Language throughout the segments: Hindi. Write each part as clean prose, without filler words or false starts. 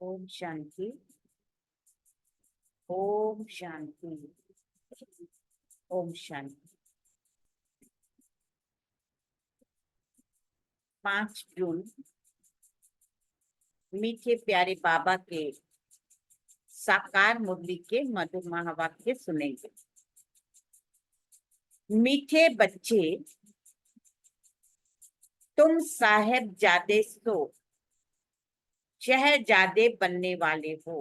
ओम शांति। ओम शांति। ओम शांति। 5 जून मीठे प्यारे बाबा के साकार मुरली के मधुर महावाक्य सुनेंगे। मीठे बच्चे, तुम साहेबजादे सो शहजादे बनने वाले हो।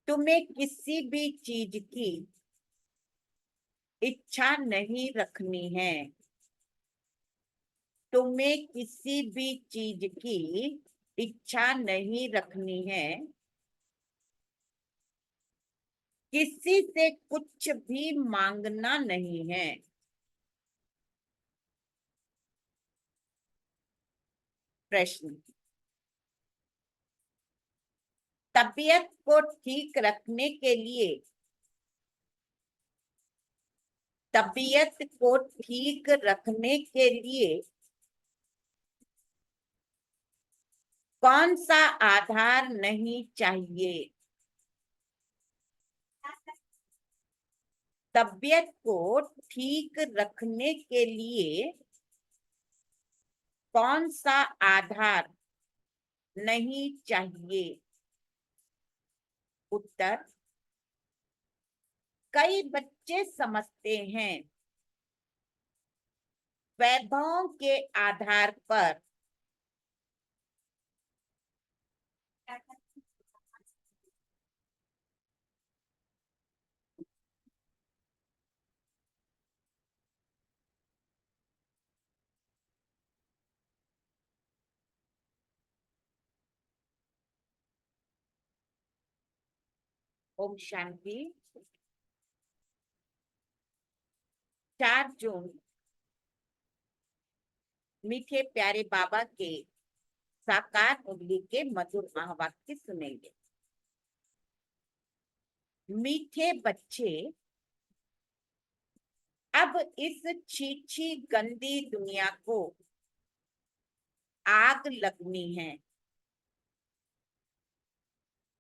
तुम्हें किसी भी चीज की इच्छा नहीं रखनी है। तुम्हें किसी भी चीज की इच्छा नहीं रखनी है। किसी से कुछ भी मांगना नहीं है। प्रश्न। तबीयत को ठीक रखने के लिए तबीयत को ठीक रखने के लिए कौन सा आधार नहीं चाहिए? तबीयत को ठीक रखने के लिए कौन सा आधार नहीं चाहिए? उत्तर। कई बच्चे समझते हैं वैभवों के आधार पर ओम शांति। 4 जून मीठे प्यारे बाबा के साकार मुरली के मधुर महावाक्य सुनेंगे। मीठे बच्चे, अब इस छीछी गंदी दुनिया को आग लगनी है।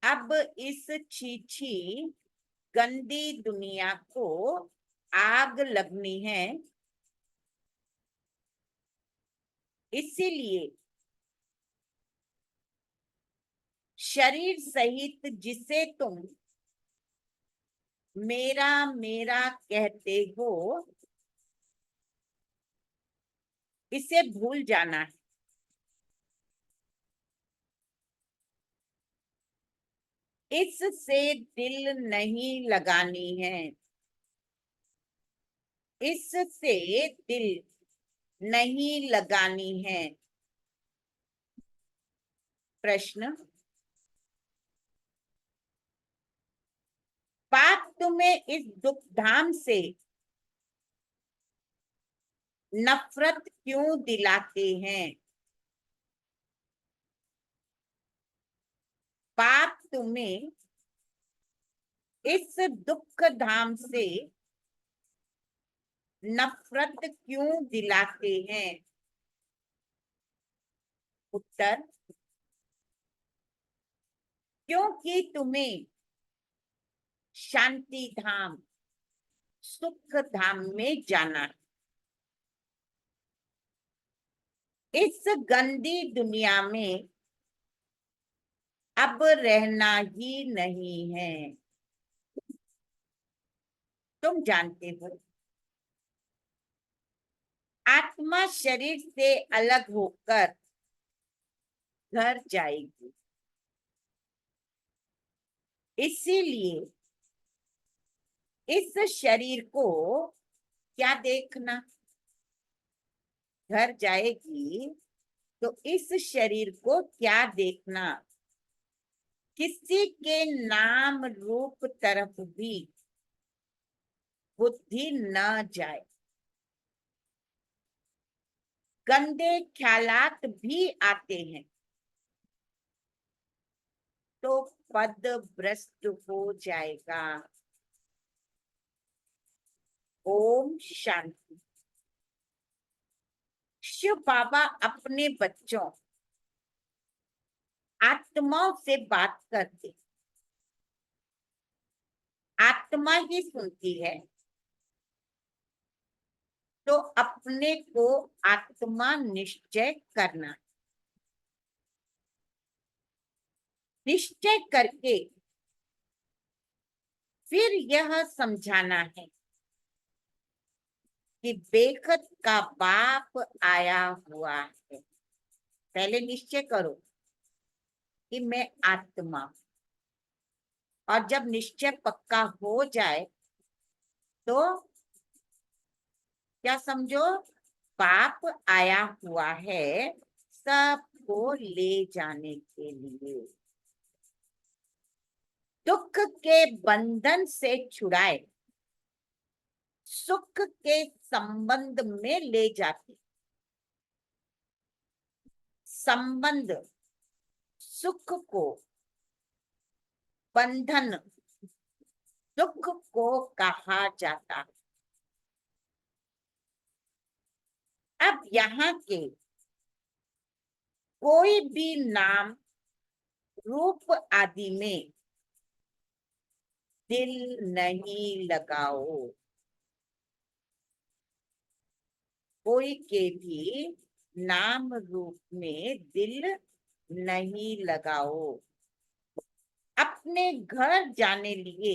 अब इस छीछी गंदी दुनिया को आग लगनी है। इसीलिए शरीर सहित जिसे तुम मेरा मेरा कहते हो, इसे भूल जाना है। इससे दिल नहीं लगानी है। इससे दिल नहीं लगानी है। प्रश्न। पाप तुम्हें इस दुख धाम से नफरत क्यों दिलाते हैं? पाप तुम्हें इस दुख धाम से नफरत क्यों दिलाते हैं? उत्तर। क्योंकि तुम्हें शांति धाम, सुख धाम में जाना है। इस गंदी दुनिया में अब रहना ही नहीं है। तुम जानते हो, आत्मा शरीर से अलग होकर घर जाएगी। इसीलिए इस शरीर को क्या देखना? घर जाएगी तो इस शरीर को क्या देखना? किसी के नाम रूप तरफ भी बुद्धि न जाए। गंदे ख्यालात भी आते हैं तो पद भ्रष्ट हो जाएगा। ओम शांति। शिव बाबा अपने बच्चों आत्माओं से बात करते, आत्मा ही सुनती है, तो अपने को आत्मा निश्चय करना, निश्चय करके फिर यह समझाना है कि बेखत का बाप आया हुआ है। पहले निश्चय करो कि मैं आत्मा, और जब निश्चय पक्का हो जाए तो क्या समझो, बाप आया हुआ है सबको ले जाने के लिए, दुख के बंधन से छुड़ाए, सुख के संबंध में ले जाते। संबंध सुख को, बंधन दुख को कहा जाता है। अब यहाँ के कोई भी नाम रूप आदि में दिल नहीं लगाओ, कोई के भी नाम रूप में दिल नहीं लगाओ। अपने घर जाने लिए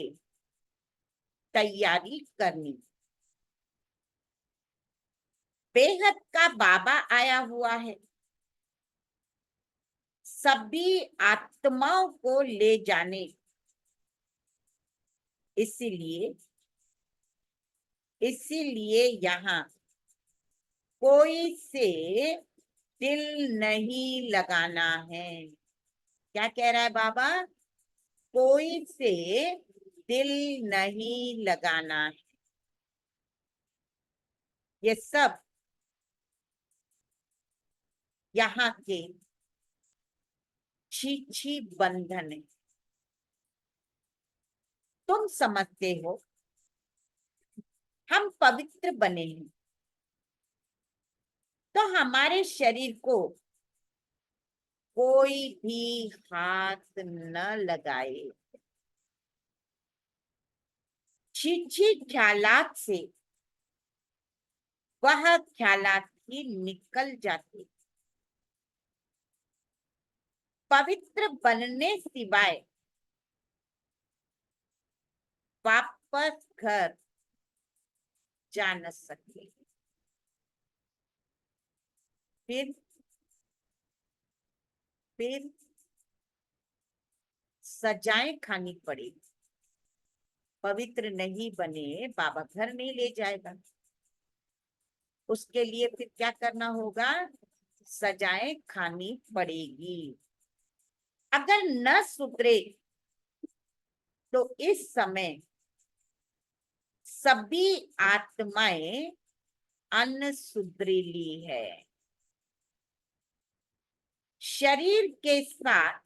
तैयारी करनी। बेहद का बाबा आया हुआ है, सभी आत्माओं को ले जाने, इसीलिए इसीलिए यहाँ कोई से दिल नहीं लगाना है। क्या कह रहा है बाबा? कोई से दिल नहीं लगाना है। ये सब यहाँ के छी बंधन है। तुम समझते हो हम पवित्र बने हैं तो हमारे शरीर को कोई भी हाथ न लगाए। छी ख्यालात से वह ख्यालात ही निकल जाते। पवित्र बनने सिवाय वापस घर जा न सके। फिर सजाएं खानी पड़ेगी। पवित्र नहीं बने बाबा घर नहीं ले जाएगा। उसके लिए फिर क्या करना होगा? सजाएं खानी पड़ेगी। अगर न सुधरे तो इस समय सभी आत्माएं अनसुधरीली है। शरीर के साथ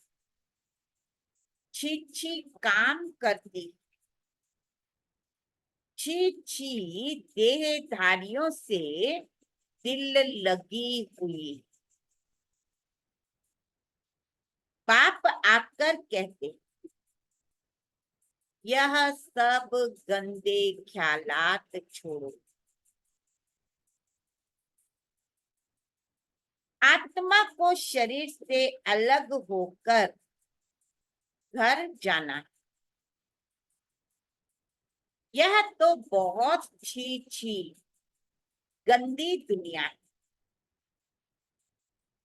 छी काम करती, छी देहधारियों से दिल लगी हुई। बाप आकर कहते यह सब गंदे ख्यालात छोड़ो। आत्मा को शरीर से अलग होकर घर जाना है। यह तो बहुत छी गंदी दुनिया है।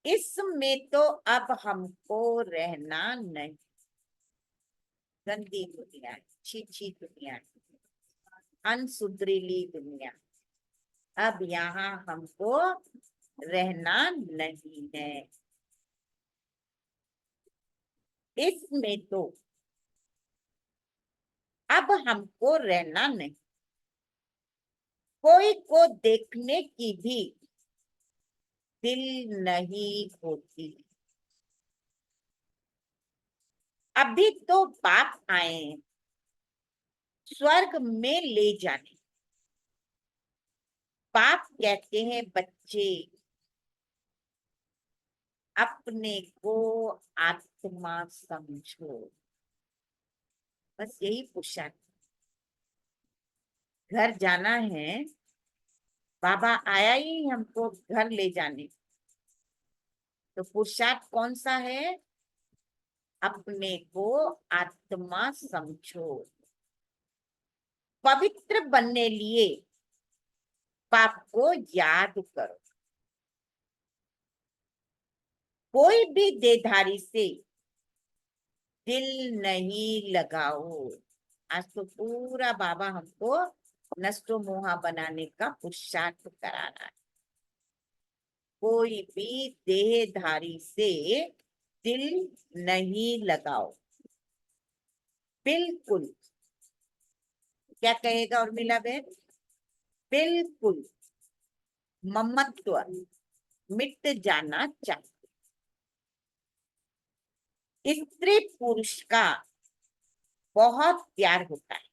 इसमें तो अब हमको रहना नहीं। गंदी दुनिया है, छी दुनिया है, अनसुधरीली दुनिया। अब यहाँ हमको रहना नहीं है। इसमें तो अब हमको रहना नहीं। कोई को देखने की भी दिल नहीं होती। अभी तो बाप आए हैं स्वर्ग में ले जाने। बाप कहते हैं बच्चे अपने को आत्मा समझो, बस यही पुरुषार्थ। घर जाना है, बाबा आया ही हमको घर ले जाने, तो पुरुषार्थ कौन सा है? अपने को आत्मा समझो। पवित्र बनने लिए पाप को याद करो। कोई भी देहधारी से दिल नहीं लगाओ। आज तो पूरा बाबा हमको नष्टो मोहा बनाने का पुरुषार्थ करा रहा है। कोई भी देहधारी से दिल नहीं लगाओ, बिल्कुल। क्या कहेगा उर्मिला बहन? बिल्कुल ममत्व मिट जाना चाहिए। स्त्री पुरुष का बहुत प्यार होता है,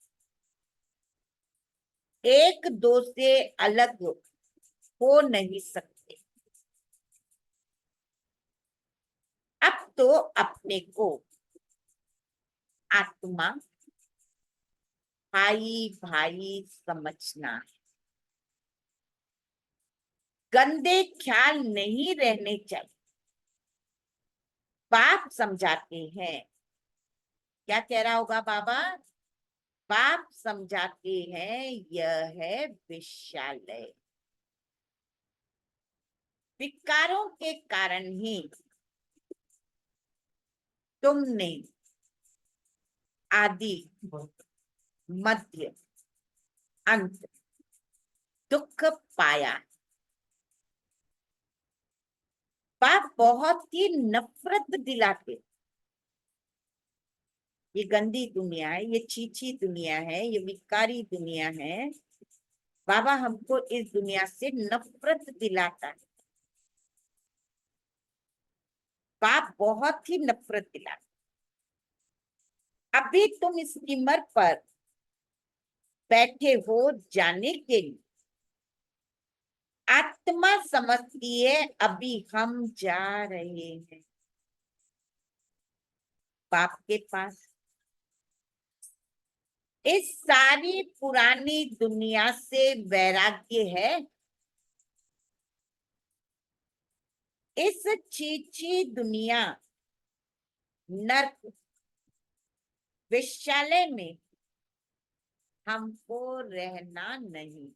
एक दो से अलग हो नहीं सकते। अब तो अपने को आत्मा भाई भाई समझना है। गंदे ख्याल नहीं रहने चाहिए। बाप समझाते हैं, क्या कह रहा होगा बाबा? बाप समझाते हैं यह है विश्यालय। विकारों के कारण ही तुमने आदि मध्य अंत दुख पाया। बाप बहुत ही नफरत दिलाते। ये गंदी दुनिया है, ये छीछी दुनिया है, ये विकारी दुनिया है। बाबा हमको इस दुनिया से नफरत दिलाता है। बाप बहुत ही नफरत दिलाता। अभी तुम स्टीमर पर बैठे हो जाने के लिए। आत्मा समझती है अभी हम जा रहे हैं बाप के पास। इस सारी पुरानी दुनिया से वैराग्य है। इस छीछी दुनिया नर्क विश्यालय में हमको रहना नहीं।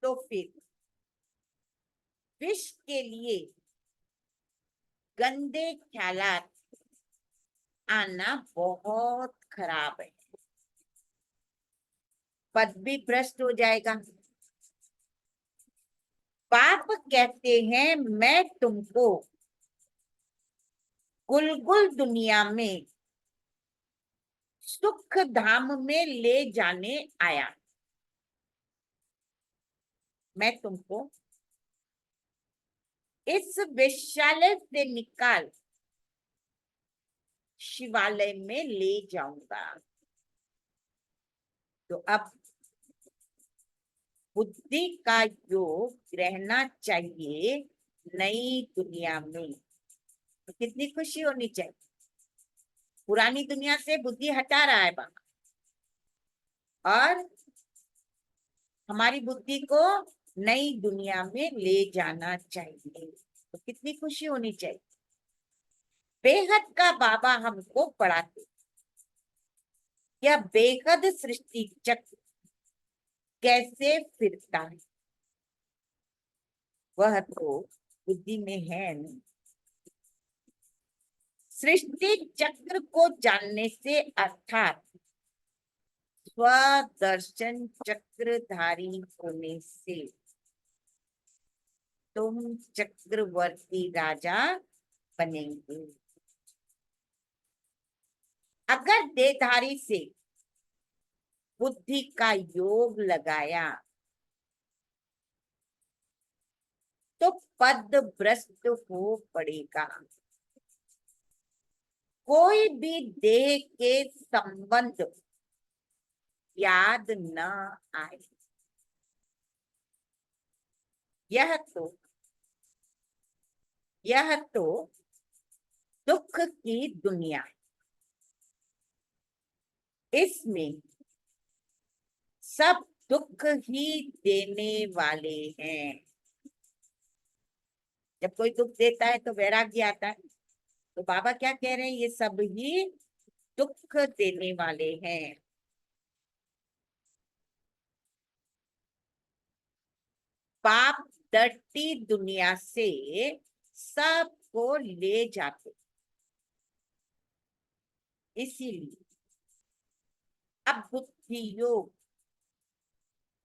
तो फिर विश्व के लिए गंदे ख्यालात आना बहुत खराब है। पद भी भ्रष्ट हो जाएगा। पाप कहते हैं मैं तुमको गुलगुल दुनिया में सुख धाम में ले जाने आया। मैं तुमको इस विश्यालय से निकाल शिवालय में ले जाऊंगा। तो अब बुद्धि का योग रहना चाहिए नई दुनिया में। तो कितनी खुशी होनी चाहिए। पुरानी दुनिया से बुद्धि हटा रहा है बाबा, और हमारी बुद्धि को नई दुनिया में ले जाना चाहिए। तो कितनी खुशी होनी चाहिए। बेहद का बाबा हमको पढ़ाते। यह बेहद सृष्टि चक्र कैसे फिरता है वह तो बुद्धि में है नहीं। सृष्टि चक्र को जानने से अर्थात स्वदर्शन चक्रधारी होने से तुम चक्रवर्ती राजा बनेंगे। अगर देहधारी से बुद्धि का योग लगाया तो पद भ्रष्ट हो पड़ेगा। कोई भी देह के संबंध याद न आए। यह तो यह तो दुख की दुनिया, इसमें सब दुख ही देने वाले हैं। जब कोई दुख देता है तो वैराग्य आता है। तो बाबा क्या कह रहे हैं, ये सब ही दुख देने वाले हैं। पाप डरती दुनिया से सबको ले जाते, इसीलिए अब बुद्धि योग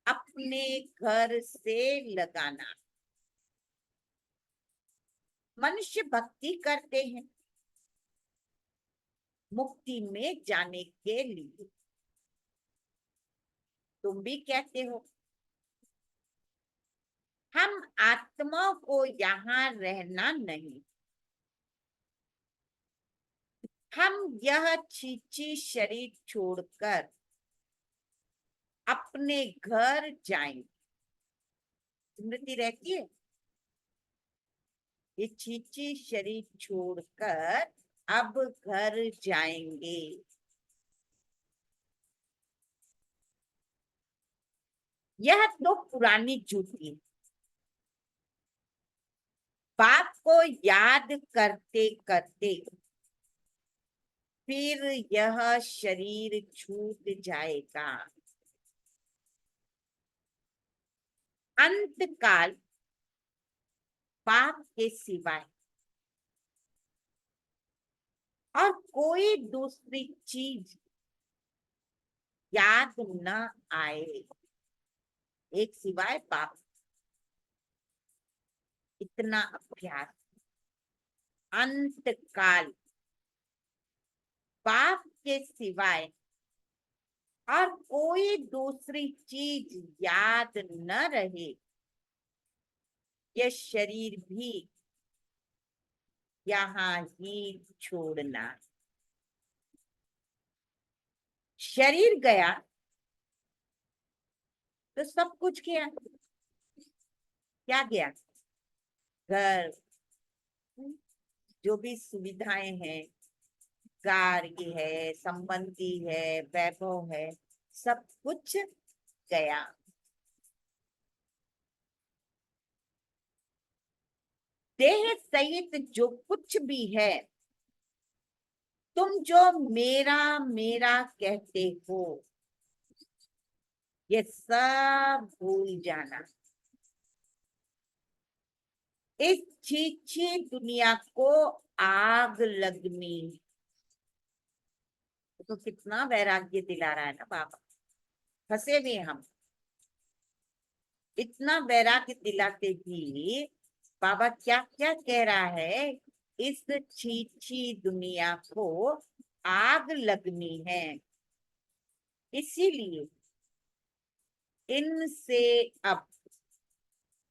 अपने घर से लगाना। मनुष्य भक्ति करते हैं मुक्ति में जाने के लिए। तुम भी कहते हो हम आत्मा को यहाँ रहना नहीं, हम यह छीछी शरीर छोड़कर अपने घर जाएंगे। स्मृति रहती है, ये छीछी शरीर छोड़कर अब घर जाएंगे। यह तो पुरानी जूती, बाप को याद करते करते फिर यह शरीर छूट जाएगा। अंत काल बाप के सिवाय और कोई दूसरी चीज याद न आए, एक सिवाय बाप। इतना अभ्यास, अंत काल बाप के सिवाय और कोई दूसरी चीज याद न रहे, ये शरीर भी यहाँ ही छोड़ना। शरीर गया तो सब कुछ गया। क्या गया? घर, जो भी सुविधाएं हैं, कार्य है, संबंधी है, वैभव है, सब कुछ गया। देह सहित जो कुछ भी है, तुम जो मेरा मेरा कहते हो, ये सब भूल जाना। इस छीछी दुनिया को आग लगनी। तो कितना वैराग्य दिला रहा है ना बाबा। फंसे हुए हम, इतना वैराग्य दिलाते भी बाबा क्या क्या कह रहा है, इस छीछी दुनिया को आग लगनी है, इसीलिए इनसे अब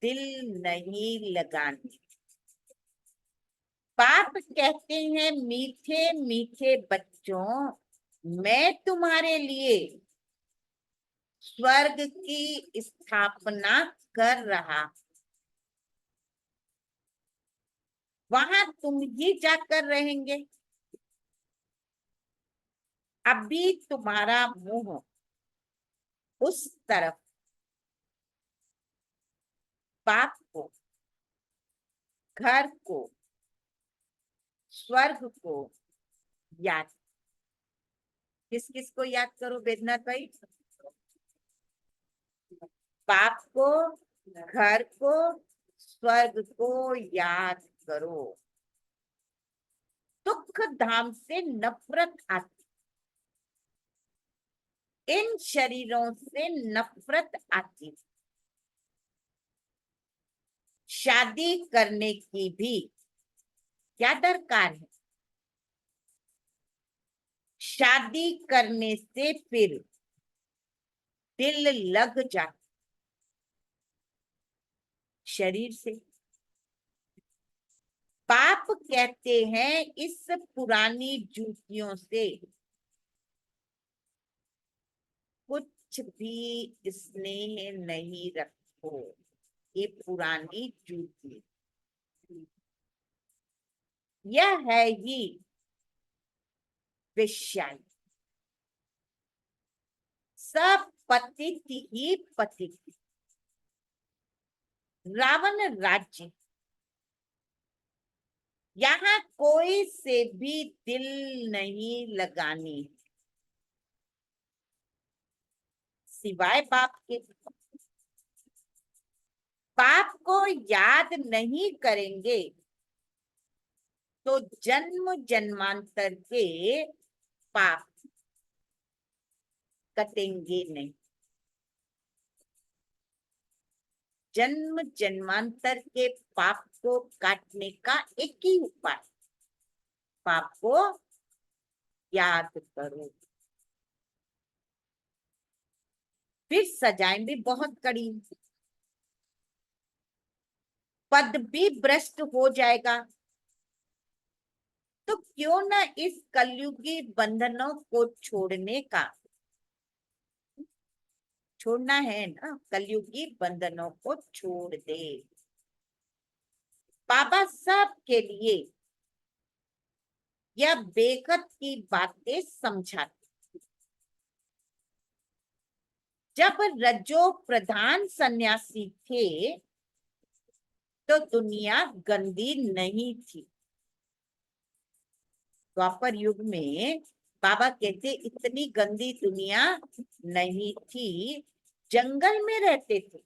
दिल नहीं लगाने। बाप कहते हैं मीठे मीठे बच्चों, मैं तुम्हारे लिए स्वर्ग की स्थापना कर रहा, वहां तुम ही जाकर रहेंगे। अभी तुम्हारा मुंह उस तरफ, बाप को, घर को, स्वर्ग को याद। किस किस को याद करो वेदनाथ भाई? बाप को, घर को, स्वर्ग को याद करो। दुख धाम से नफरत आती, इन शरीरों से नफरत आती। शादी करने की भी क्या दरकार है? शादी करने से फिर दिल लग जाता शरीर से। पाप कहते हैं इस पुरानी जूतियों से कुछ भी स्नेह नहीं रखो। ये पुरानी जूती, यह है ही विषय, सब पतित ही पतित। रावण राज्य, यहाँ कोई से भी दिल नहीं लगानी सिवाय बाप के। बाप को याद नहीं करेंगे तो जन्म जन्मांतर के पाप कटेंगे नहीं। जन्म जन्मांतर के पाप को काटने का एक ही उपाय, पाप को याद करो। फिर सजाएं भी बहुत कड़ी, पद भी भ्रष्ट हो जाएगा। तो क्यों ना इस कलयुगी बंधनों को छोड़ना है ना, कलयुगी बंधनों को छोड़ दे। बाबा साहब के लिए यह बेहद की बातें समझाते। जब रजो प्रधान सन्यासी थे तो दुनिया गंदी नहीं थी। द्वापर युग में बाबा कहते इतनी गंदी दुनिया नहीं थी, जंगल में रहते थे,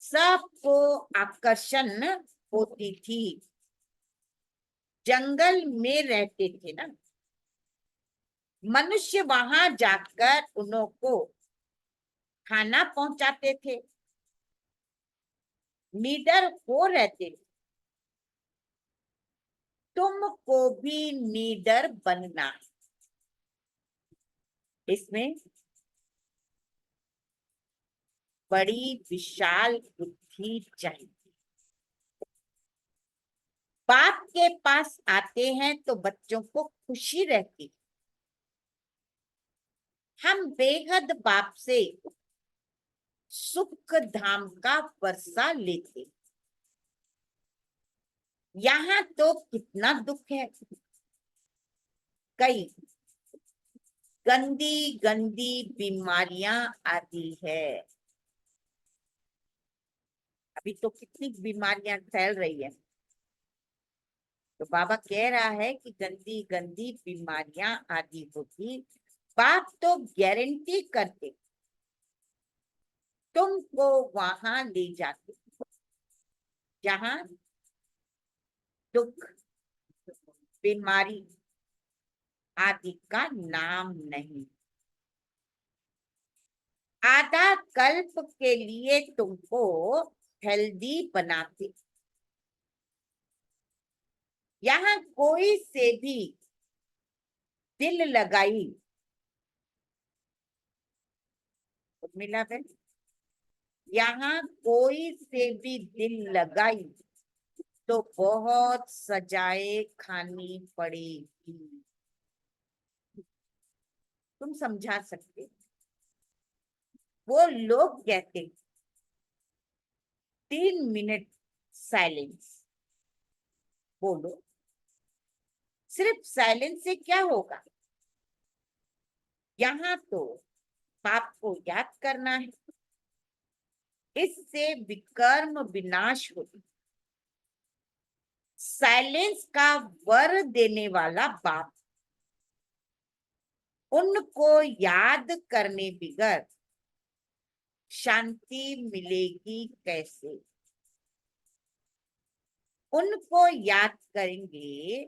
सबको आकर्षण होती थी, जंगल में रहते थे ना। मनुष्य वहां जाकर उन्हों को खाना पहुंचाते थे, नीडर हो रहते थे। तुमको भी नीडर बनना, इसमें बड़ी विशाल बुद्धि चाहिए। बाप के पास आते हैं तो बच्चों को खुशी रहती। हम बेहद बाप से सुख धाम का वर्षा लेते। यहाँ तो कितना दुख है, कई गंदी गंदी बीमारियां आती है। अभी तो कितनी बीमारियां फैल रही है, तो बाबा कह रहा है कि गंदी गंदी बीमारियां आदि होगी। बाप तो गारंटी करते तुमको वहां ले जाते जहां दुख बीमारी आदि का नाम नहीं। आधा कल्प के लिए तुमको हेल्दी बनाते। यहाँ कोई से भी दिल लगाई तो मिला है, यहाँ कोई से भी दिल लगाई तो बहुत सजाए खानी पड़ेगी। तुम समझा सकते? वो लोग कहते 3 मिनट साइलेंस बोलो, सिर्फ साइलेंस से क्या होगा? यहाँ तो पाप को याद करना है, इससे विकर्म विनाश होती। साइलेंस का वर देने वाला बाप, उनको याद करने बिगर शांति मिलेगी कैसे? उनको याद करेंगे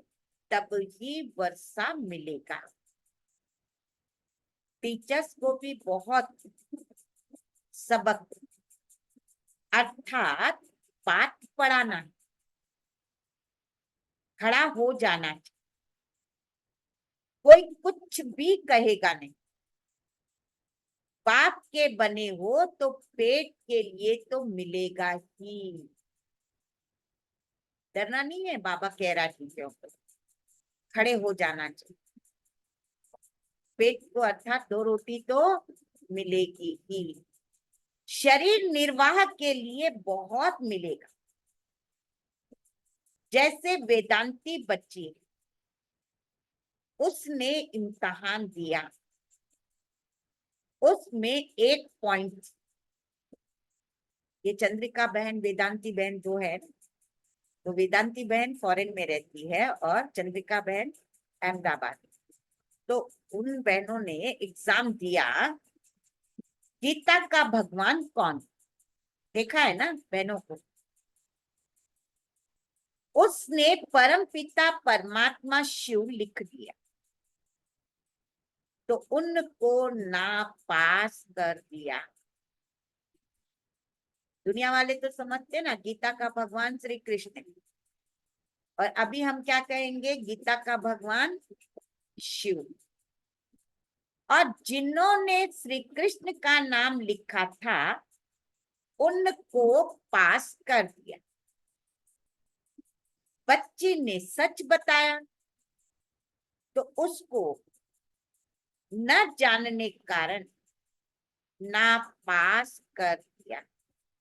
तब ही वर्षा मिलेगा। टीचर्स को भी बहुत सबक अर्थात बात पढ़ाना, खड़ा हो जाना चाहिए। कोई कुछ भी कहेगा नहीं। बाप के बने हो तो पेट के लिए तो मिलेगा ही, डरना नहीं है। बाबा कह रहा चीजों पर खड़े हो जाना चाहिए। पेट को अर्थात 2 रोटी तो मिलेगी ही, शरीर निर्वाह के लिए बहुत मिलेगा। जैसे वेदांती बच्ची, उसने इम्तिहान दिया, उसमें एक पॉइंट, ये चंद्रिका बहन वेदांती बहन जो है, तो वेदांती बहन फॉरेन में रहती है और चंद्रिका बहन अहमदाबाद। तो उन बहनों ने एग्जाम दिया, गीता का भगवान कौन, देखा है ना बहनों को। उसने परम पिता परमात्मा शिव लिख दिया, तो उनको ना पास कर दिया। दुनिया वाले तो समझते ना गीता का भगवान श्री कृष्ण, और अभी हम क्या कहेंगे, गीता का भगवान शिव। और जिन्होंने श्री कृष्ण का नाम लिखा था उनको पास कर दिया। बच्ची ने सच बताया तो उसको न जानने के कारण ना पास कर दिया,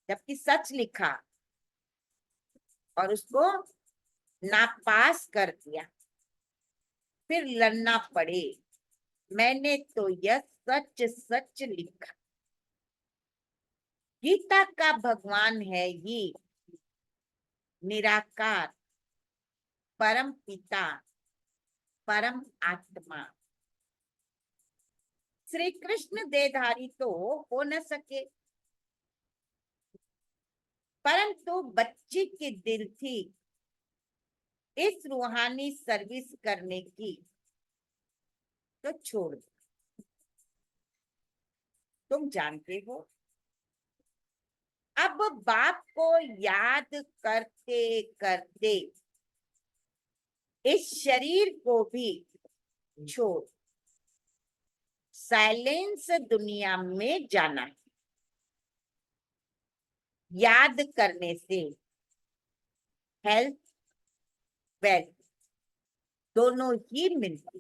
जबकि सच लिखा और उसको नापास कर दिया। फिर लड़ना पड़े, मैंने तो यह सच सच लिखा। गीता का भगवान है ये निराकार परम पिता परम आत्मा। श्री कृष्ण देहधारी तो हो न सके, परंतु बच्ची की दिल थी इस रूहानी सर्विस करने की, तो छोड़ दो। तुम जानते हो, अब बाप को याद करते करते इस शरीर को भी छोड़ साइलेंस दुनिया में जाना है। याद करने से हेल्थ वेल्थ दोनों ही मिलती।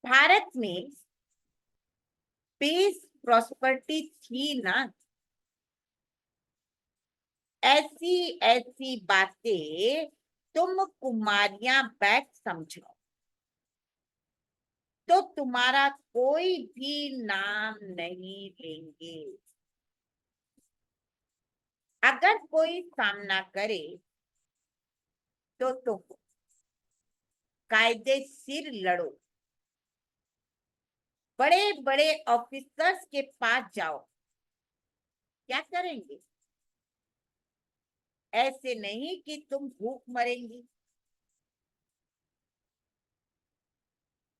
भारत में पीस प्रॉस्पेरिटी थी ना, ऐसी ऐसी बातें तुम कुमारियां बैठ समझो तो तुम्हारा कोई भी नाम नहीं लेंगे। अगर कोई सामना करे तो तुम कायदेशीर लड़ो, बड़े बड़े ऑफिसर्स के पास जाओ। क्या करेंगे, ऐसे नहीं कि तुम भूख मरेंगी।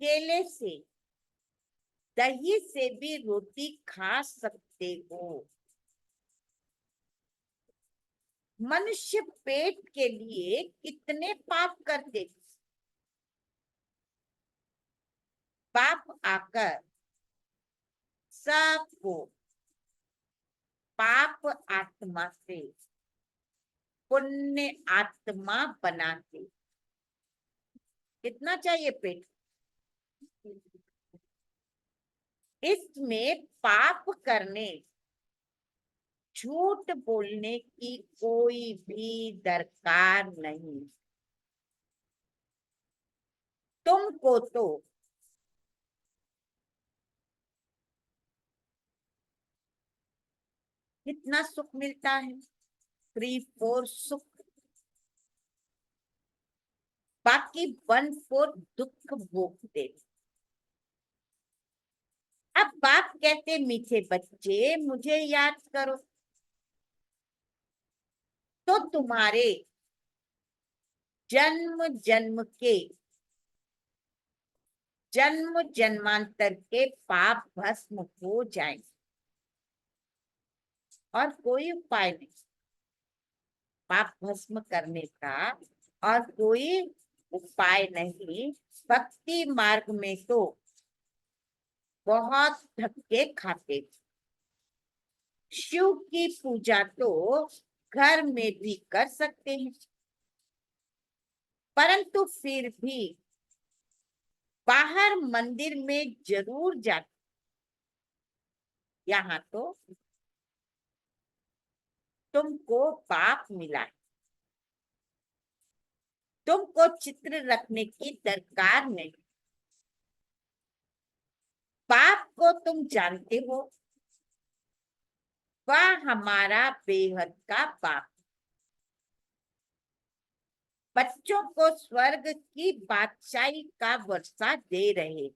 केले से दही से भी रोटी खा सकते हो। मनुष्य पेट के लिए कितने पाप करते, पाप आकर सबको पाप आत्मा से पुण्य आत्मा बनाते। कितना चाहिए पेट, इसमें पाप करने झूठ बोलने की कोई भी दरकार नहीं। तुमको तो कितना सुख मिलता है, 3/4 सुख, बाकी 1/4 दुख भोगते। अब बाप कहते मीठे बच्चे मुझे याद करो, तो तुम्हारे जन्म जन्म के जन्म जन्मांतर के पाप भस्म हो जाएंगे। और कोई उपाय नहीं पाप भस्म करने का, और कोई उपाय नहीं। भक्ति मार्ग में तो बहुत धक्के खाते। शिव की पूजा तो घर में भी कर सकते हैं, परंतु फिर भी बाहर मंदिर में जरूर जाते। यहाँ तो तुमको बाप मिला, तुमको चित्र रखने की दरकार नहीं। बाप को तुम जानते हो, वह हमारा बेहद का बाप। बच्चों को स्वर्ग की बादशाही का वर्षा दे रहे,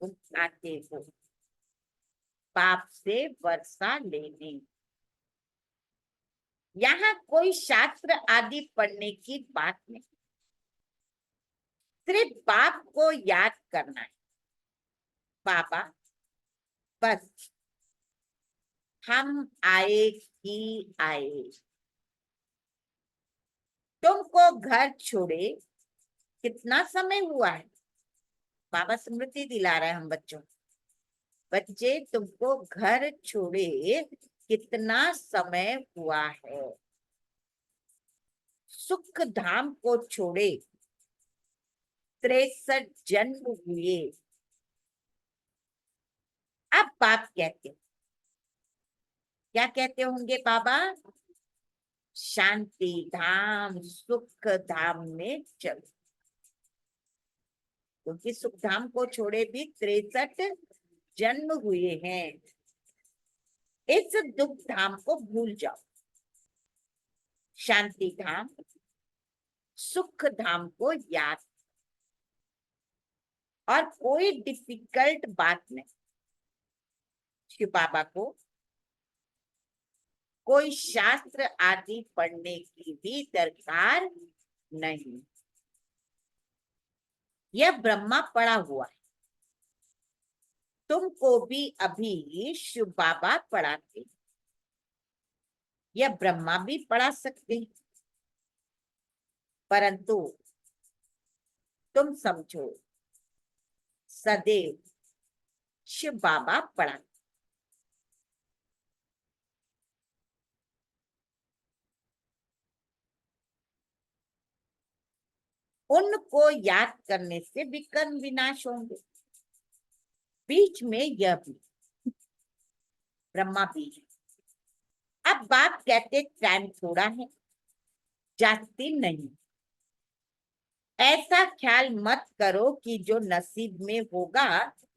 तुम आते हो बाप से वर्षा लेने। यहाँ कोई शास्त्र आदि पढ़ने की बात नहीं, सिर्फ बाप को याद करना है। बाबा बस हम आए ही आए। तुमको घर छोड़े कितना समय हुआ है? बाबा स्मृति दिला रहे हैं हम बच्चों। बच्चे तुमको घर छोड़े कितना समय हुआ है? सुख धाम को छोड़े 63 जन्म हुए। अब बाप कहते, क्या कहते होंगे बाबा? शांति धाम सुख धाम में चलो, क्योंकि सुख धाम को छोड़े भी 63 जन्म हुए हैं। इस दुख धाम को भूल जाओ, शांति धाम सुख धाम को याद। और कोई डिफिकल्ट बात नहीं, शिव बाबा को कोई शास्त्र आदि पढ़ने की भी दरकार नहीं। यह ब्रह्मा पढ़ा हुआ है, तुमको भी अभी शिव बाबा पढ़ाते, यह ब्रह्मा भी पढ़ा सकते हैं, परंतु तुम समझो सदैव शिव बाबा पढ़ा। उनको याद करने से विकर्म विनाश होंगे। बीच में यह भी ब्रह्मा भी है। अब बाप कहते टाइम थोड़ा है, जाती नहीं। ऐसा ख्याल मत करो कि जो नसीब में होगा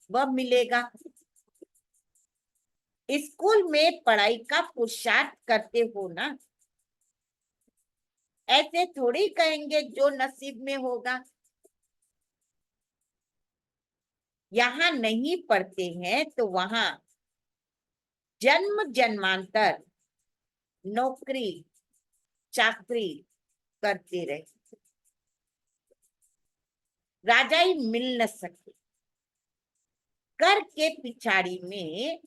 वह मिलेगा। स्कूल में पढ़ाई का पुरुषार्थ करते हो ना, ऐसे थोड़ी कहेंगे जो नसीब में होगा। यहाँ नहीं पढ़ते हैं तो वहां जन्म जन्मांतर नौकरी चाकरी करते रहे, राजा ही मिल न सके। कर के पिछाड़ी में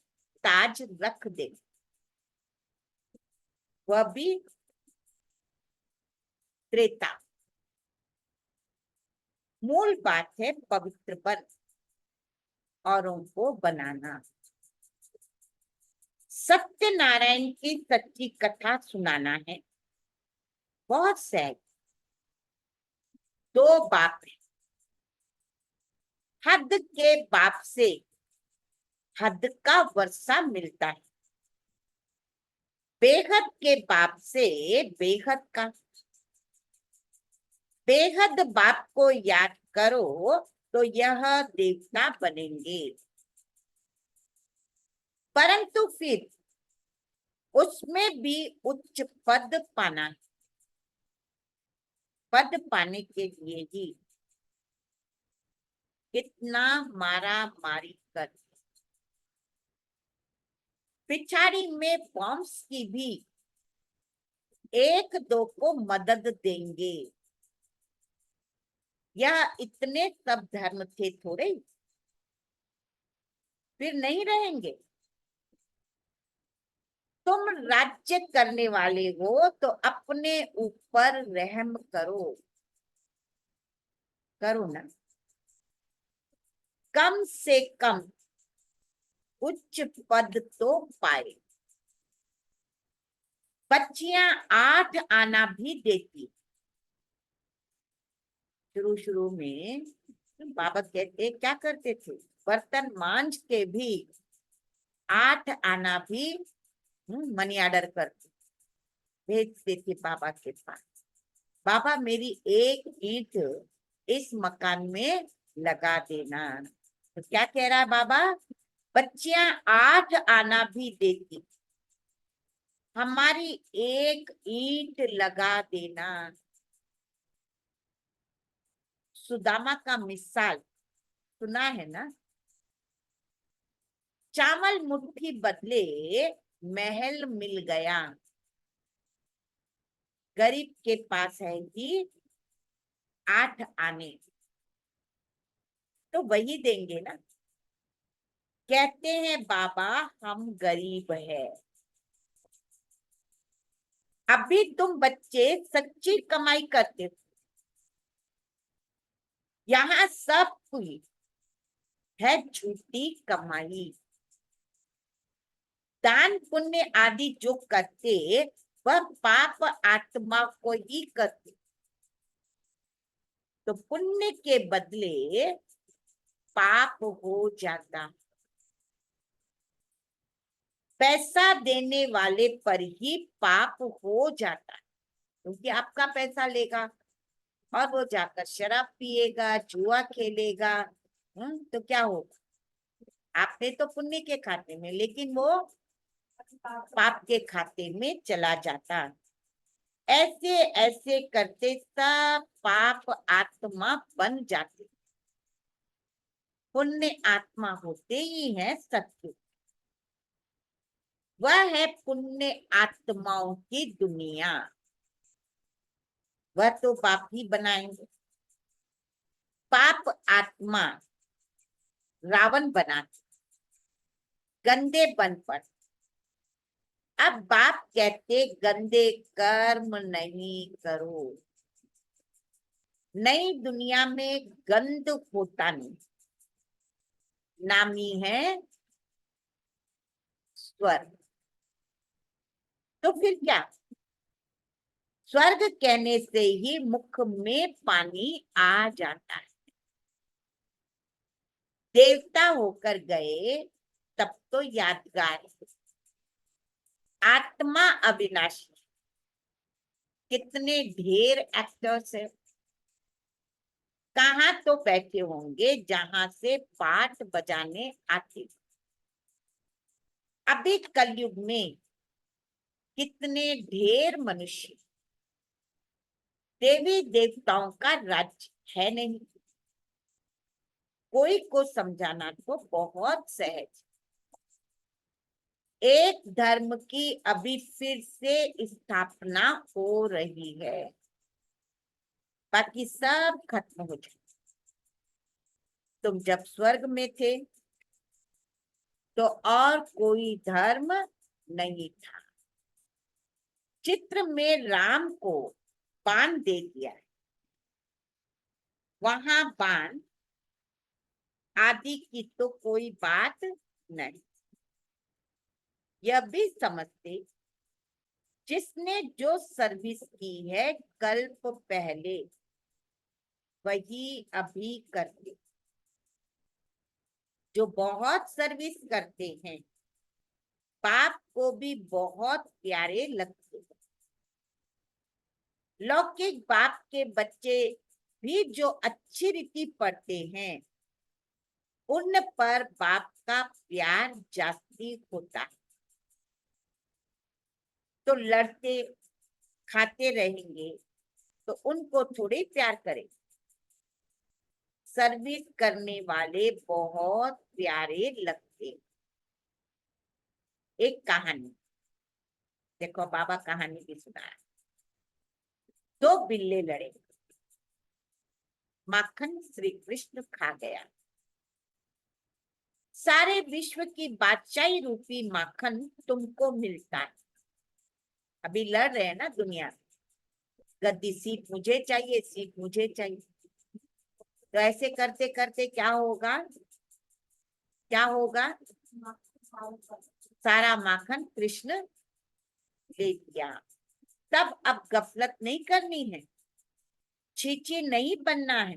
ताज रख दे, वह भी त्रेता। मूल बात है पवित्र बन औरों को बनाना। सत्यनारायण की सच्ची कथा सुनाना है। बहुत सहज, दो बाप है। हद के बाप से हद का वर्षा मिलता है, बेहद के बाप से बेहद का। बेहद बाप को याद करो तो यह देवता बनेंगे, परंतु फिर उसमें भी उच्च पद पाना है। पद पाने के लिए ही कितना मारा मारी कर, पिछाड़ी में बॉम्ब्स की भी एक दो को मदद देंगे। यह इतने सब धर्म थे थोड़े, फिर नहीं रहेंगे। तुम राज्य करने वाले हो तो अपने ऊपर रहम करो, करो ना। कम से कम उच्च पद तो पाए। बच्चियां 8 आना भी देती, शुरू शुरू में बाबा कहते क्या करते थे, बर्तन मांज के भी 8 आना भी मनी ऑर्डर करती, भेज देती बाबा के पास। बाबा मेरी एक ईंट इस मकान में लगा देना। तो क्या कह रहा है बाबा? बच्चियां 8 आना भी देती, हमारी एक ईंट लगा देना। सुदामा का मिसाल सुना है ना? चावल मुट्ठी बदले महल मिल गया, गरीब के पास है कि 8 आने, तो वही देंगे ना। कहते हैं बाबा हम गरीब है। अभी तुम बच्चे सच्ची कमाई करते हो, यहाँ सब कोई है झूठी कमाई। दान पुण्य आदि जो करते वह पाप आत्मा को ही करते, तो पुण्य के बदले पाप हो जाता। पैसा देने वाले पर ही पाप हो जाता है, क्योंकि आपका पैसा लेगा और वो जाकर शराब पिएगा, जुआ खेलेगा। तो क्या होगा? आपने तो पुण्य के खाते में, लेकिन वो पाप के खाते में चला जाता। ऐसे ऐसे करते सब पाप आत्मा बन जाते, पुण्य आत्मा होते ही है सत्य। वह है पुण्य आत्माओं की दुनिया। वह तो पाप ही बनाएंगे। पाप आत्मा रावण बनाते, गंदे बन पड़ते। अब बाप कहते गंदे कर्म नहीं करो। नई दुनिया में गंद होता नहीं, नामी है स्वर्ग। तो फिर क्या? स्वर्ग कहने से ही मुख में पानी आ जाता है। देवता होकर गए तब तो यादगार है। आत्मा अविनाशी। कितने ढेर एक्टर्स है, कहाँ तो बैठे होंगे जहां से पाठ बजाने आते। अभी कलयुग में कितने ढेर मनुष्य, देवी देवताओं का राज्य है नहीं। कोई को समझाना तो बहुत सहज। एक धर्म की अभी फिर से स्थापना हो रही है, बाकी सब खत्म हो जाए। तुम जब स्वर्ग में थे तो और कोई धर्म नहीं था। चित्र में राम को बाण दे दिया है, वहां बाण आदि की तो कोई बात नहीं। यह भी समझते जिसने जो सर्विस की है कल्प पहले, वही अभी करते। जो बहुत सर्विस करते हैं पाप को भी बहुत प्यारे लगते हैं। लौकिक बाप के बच्चे भी जो अच्छी रीति पढ़ते हैं उन पर बाप का प्यार जास्ती होता है, तो लड़ते खाते रहेंगे तो उनको थोड़े प्यार करें। सर्विस करने वाले बहुत प्यारे लगते। एक कहानी देखो, बाबा कहानी भी सुनाया। दो बिल्ले लड़े, माखन श्री कृष्ण खा गया। सारे विश्व की बादशाही रूपी माखन तुमको मिलता है। अभी लड़ रहे हैं ना दुनिया, गद्दी सीट मुझे चाहिए, सीट मुझे चाहिए। तो ऐसे करते करते क्या होगा? क्या होगा? सारा माखन कृष्ण ले लिया। तब अब गफलत नहीं करनी है, छींची नहीं बनना है,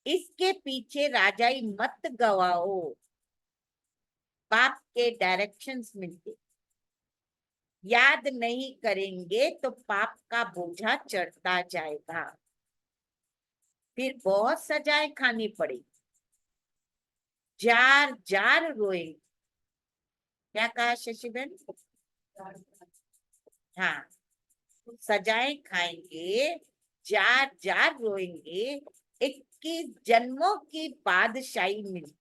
इसके पीछे राजाई मत गवाओ। बाप के डायरेक्शंस मिलते, याद नहीं करेंगे तो पाप का बोझा चढ़ता जाएगा, फिर बहुत सजाएं खानी पड़ेगी, जार जार रोएंगे। क्या कहा शशिबेन? हाँ, सजाएं खाएंगे, जार जार रोएंगे, 21 जन्मों की बादशाही मिली,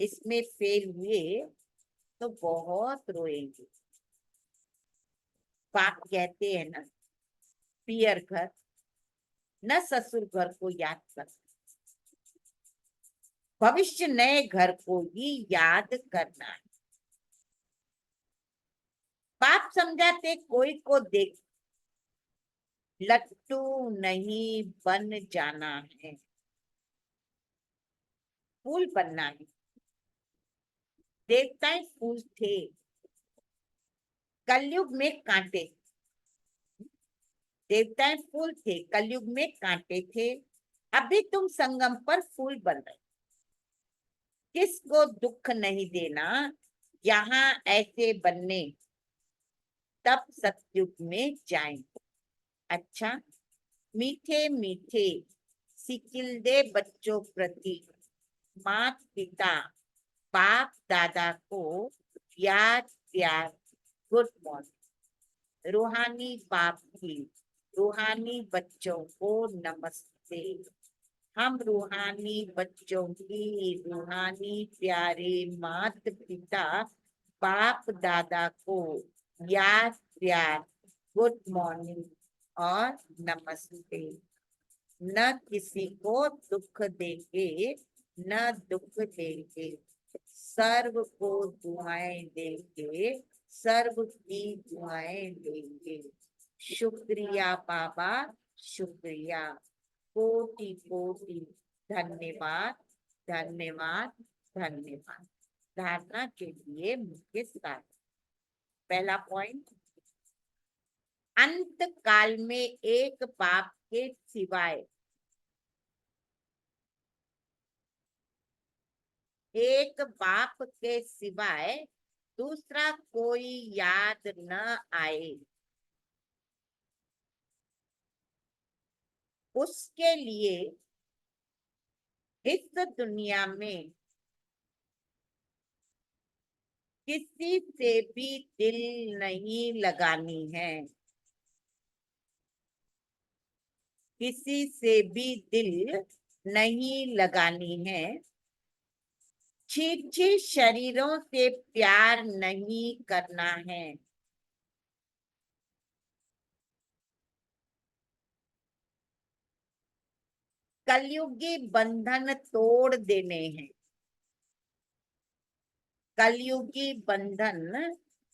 इसमें फेल हुए तो बहुत रोएंगे। बाप कहते हैं ना, पियर घर न ससुर घर को याद कर, भविष्य नए घर को ही याद करना है। बाप समझाते कोई को देख लट्टू नहीं बन जाना है, फूल बनना है। देवताएं फूल थे, कलयुग में कांटे। देवताएं फूल थे, कलयुग में कांटे थे। अभी तुम संगम पर फूल बन रहे, किसको दुख नहीं देना, यहाँ ऐसे बनने, तब सतयुग में जाएंगे। अच्छा, मीठे मीठे सिकिलदे बच्चों प्रति माता पिता बाप दादा को याद प्यार, गुड मॉर्निंग। रूहानी बाप की रूहानी बच्चों को नमस्ते। हम रूहानी बच्चों की रूहानी प्यारे माता पिता बाप दादा को याद प्यार, गुड मॉर्निंग और नमस्ते। न किसी को दुख देंगे, न दुख देंगे, सर्व को दुआएं देंगे, सर्व की दुआएं देंगे। शुक्रिया बाबा, शुक्रिया, कोटि कोटि धन्यवाद, धन्यवाद, धन्यवाद। धारणा के लिए मुख्य साधन। पहला पॉइंट, अंत काल में एक बाप के सिवाय, एक बाप के सिवाय दूसरा कोई याद न आए, उसके लिए इस दुनिया में किसी से भी दिल नहीं लगानी है, किसी से भी दिल नहीं लगानी है। छीछे शरीरों से प्यार नहीं करना है। कलयुगी बंधन तोड़ देने हैं, कलयुगी बंधन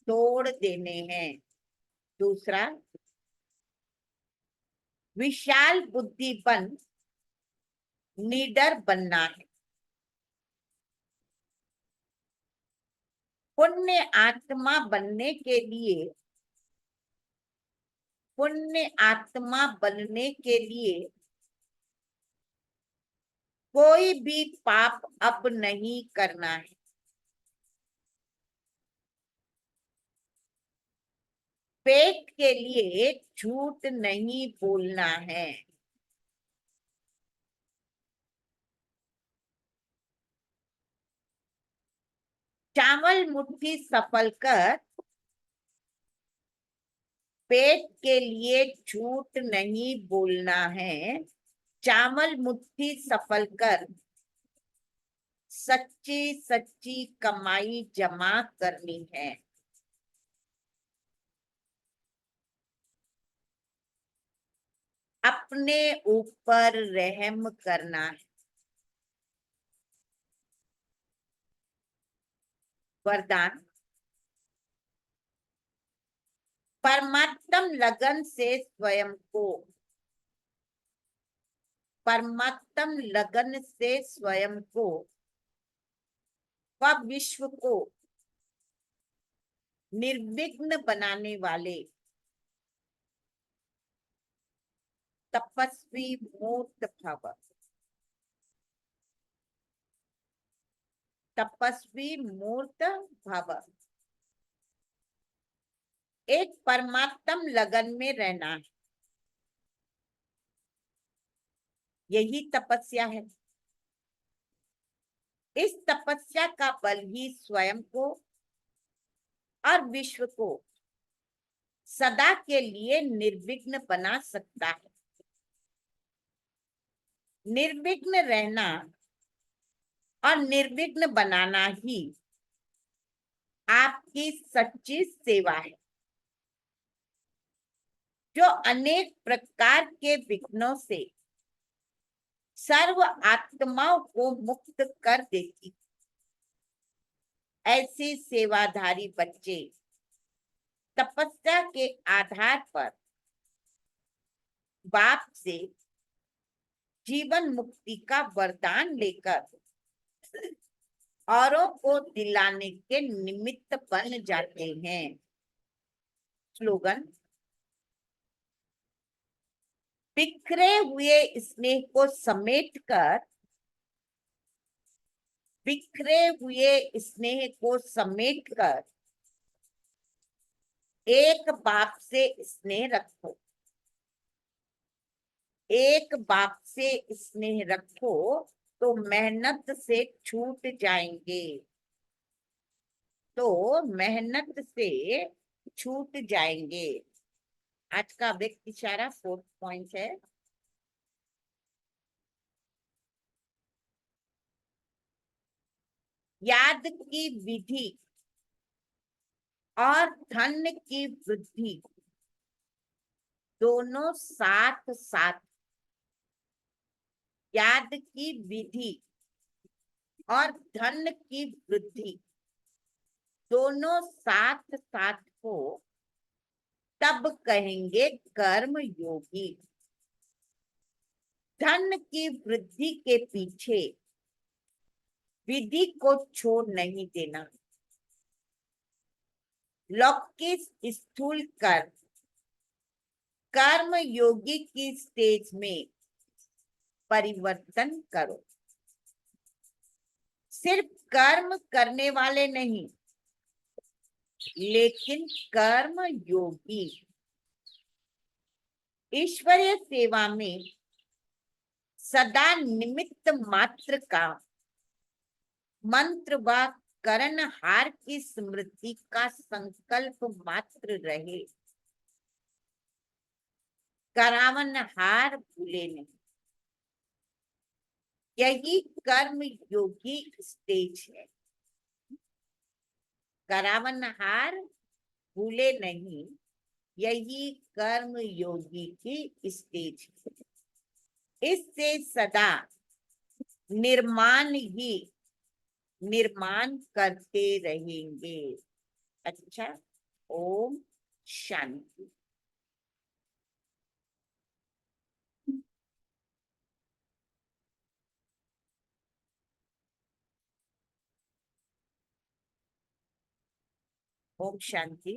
तोड़ देने हैं। दूसरा, विशाल बुद्धि बन निडर बनना है। पुण्य आत्मा बनने के लिए, पुण्य आत्मा बनने के लिए कोई भी पाप अब नहीं करना है। पेट के लिए झूठ नहीं बोलना है। चावल मुट्ठी सफल कर, पेट के लिए झूठ नहीं बोलना है। चावल मुट्ठी सफल कर, सच्ची सच्ची कमाई जमा करनी है। अपने ऊपर रहम करना है। वरदान, परमात्म लगन से स्वयं को, परमात्म लगन से स्वयं को व विश्व को निर्विघ्न बनाने वाले तपस्वी मूर्त भव, तपस्वी मूर्त भव। एक परमात्म लगन में रहना है, यही तपस्या है। इस तपस्या का बल ही स्वयं को और विश्व को सदा के लिए निर्विघ्न बना सकता है। निर्विघ्न रहना और निर्विघ्न बनाना ही आपकी सच्ची सेवा है। जो अनेक प्रकार के विघ्नों से सर्व आत्माओं को मुक्त कर देती, ऐसे सेवाधारी बच्चे तपस्या के आधार पर बाप से जीवन मुक्ति का वरदान लेकर औरों को दिलाने के निमित्त बन जाते हैं। स्लोगन, बिखरे हुए स्नेह को समेटकर, बिखरे हुए स्नेह को समेटकर एक बाप से स्नेह रखो, एक बाप से स्नेह रखो तो मेहनत से छूट जाएंगे, तो मेहनत से छूट जाएंगे। आज का व्यक्ति इशारा 4th पॉइंट है। याद की विधि और धन की वृद्धि दोनों साथ साथ, याद की विधि और धन की वृद्धि दोनों साथ साथ हो तब कहेंगे कर्म योगी। धन की वृद्धि के पीछे विधि को छोड़ नहीं देना। लौकिक स्थूल कर्म योगी की स्टेज में परिवर्तन करो। सिर्फ कर्म करने वाले नहीं, लेकिन कर्म योगी ईश्वरीय सेवा में सदा निमित्त मात्र का मंत्र व करणहार की स्मृति का संकल्प मात्र रहे। करावनहार भूले नहीं, यही कर्म योगी स्टेज है। करावनहार भूले नहीं, यही कर्म योगी की स्टेज है। इससे सदा निर्माण ही निर्माण करते रहेंगे। अच्छा, ओम शांति। ओम शांति।